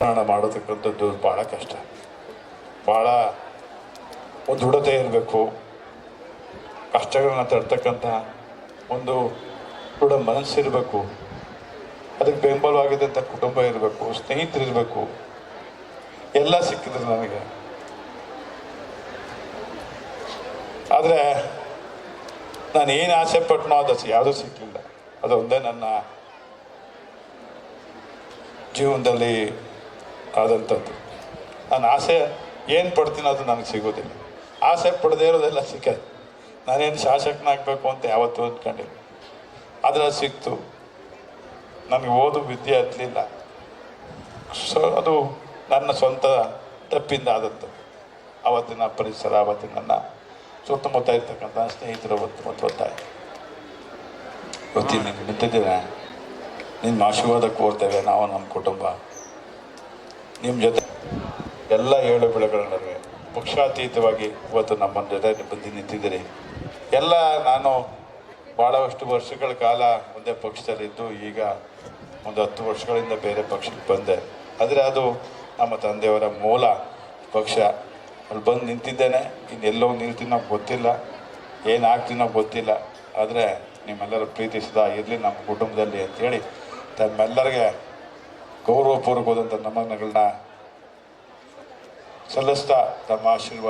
ರಾಜಕಾರಣ ಮಾಡತಕ್ಕಂಥದ್ದು ಭಾಳ ಕಷ್ಟ, ಭಾಳ ಒಂದು ದೃಢತೆ ಇರಬೇಕು, ಕಷ್ಟಗಳನ್ನ ತಡ್ತಕ್ಕಂಥ ಒಂದು ದೃಢ ಮನಸ್ಸಿರಬೇಕು, ಅದಕ್ಕೆ ಬೆಂಬಲವಾಗಿದ್ದಂಥ ಕುಟುಂಬ ಇರಬೇಕು, ಸ್ನೇಹಿತರಿರಬೇಕು, ಎಲ್ಲ ಸಿಕ್ಕಿದ್ರು ನನಗೆ. ಆದರೆ ನಾನು ಏನು ಆಸೆ ಪಟ್ಟನೋ ಅದು ಯಾವುದೂ ಸಿಕ್ಕಲಿಲ್ಲ. ಅದೊಂದೇ ನನ್ನ ಜೀವನದಲ್ಲಿ ಆದಂಥದ್ದು. ನಾನು ಆಸೆ ಏನು ಪಡ್ತೀನೋ ಅದು ನನಗೆ ಸಿಗೋದಿಲ್ಲ, ಆಸೆ ಪಡದೇ ಇರೋದೆಲ್ಲ ಸಿಕ್ಕದು. ನಾನೇನು ಶಾಸಕನಾಗಬೇಕು ಅಂತ ಯಾವತ್ತೂ ಅಂದ್ಕೊಂಡಿಲ್ಲ, ಆದರೆ ಅದು ಸಿಕ್ತು. ನನಗೆ ಓದು ವಿದ್ಯೆ ಹತ್ತಲಿಲ್ಲ, ಸೊ ಅದು ನನ್ನ ಸ್ವಂತ ತಪ್ಪಿಂದ ಆದದ್ದು. ಆವತ್ತಿನ ಪರಿಸರ, ಆವತ್ತಿನ ನನ್ನ ಸುತ್ತಮುತ್ತ ಇರ್ತಕ್ಕಂಥ ಸ್ನೇಹಿತರ ಮತ್ತು ಒತ್ತಾಯ. ಗೊತ್ತಿಲ್ಲ, ನಿಮ್ಗೆ ನಿಂತಿದ್ದೇನೆ, ನಿಮ್ಮ ಆಶೀರ್ವಾದ ಕೋರ್ತೇವೆ ನಾವು, ನಮ್ಮ ಕುಟುಂಬ ನಿಮ್ಮ ಜೊತೆ ಎಲ್ಲ ಏಳು ಬೆಳೆಗಳ ನಡುವೆ ಪಕ್ಷಾತೀತವಾಗಿ ಇವತ್ತು ನಮ್ಮ ಜೊತೆ ಬಂದು ನಿಂತಿದ್ದೀರಿ. ಎಲ್ಲ ನಾನು ಭಾಳಷ್ಟು ವರ್ಷಗಳ ಕಾಲ ಒಂದೇ ಪಕ್ಷದಲ್ಲಿದ್ದು ಈಗ ಒಂದು 10 ವರ್ಷಗಳಿಂದ ಬೇರೆ ಪಕ್ಷಕ್ಕೆ ಬಂದೆ. ಆದರೆ ಅದು ನಮ್ಮ ತಂದೆಯವರ ಮೂಲ ಪಕ್ಷ. ಅಲ್ಲಿ ಬಂದು ನಿಂತಿದ್ದೇನೆ. ಇನ್ನೆಲ್ಲೋ ನಿಲ್ತೀನೋ ಗೊತ್ತಿಲ್ಲ, ಏನಾಗ್ತೀನೋ ಗೊತ್ತಿಲ್ಲ, ಆದರೆ ನಿಮ್ಮೆಲ್ಲರ ಪ್ರೀತಿಸಿದ ಇರಲಿ ನಮ್ಮ ಕುಟುಂಬದಲ್ಲಿ ಅಂಥೇಳಿ ತಮ್ಮೆಲ್ಲರಿಗೆ ಗೌರವಪೂರ್ವಕವಾದಂಥ ನಮನಗಳನ್ನ ಸಲ್ಲಿಸ್ತಾ ತಮ್ಮ ಆಶೀರ್ವಾದ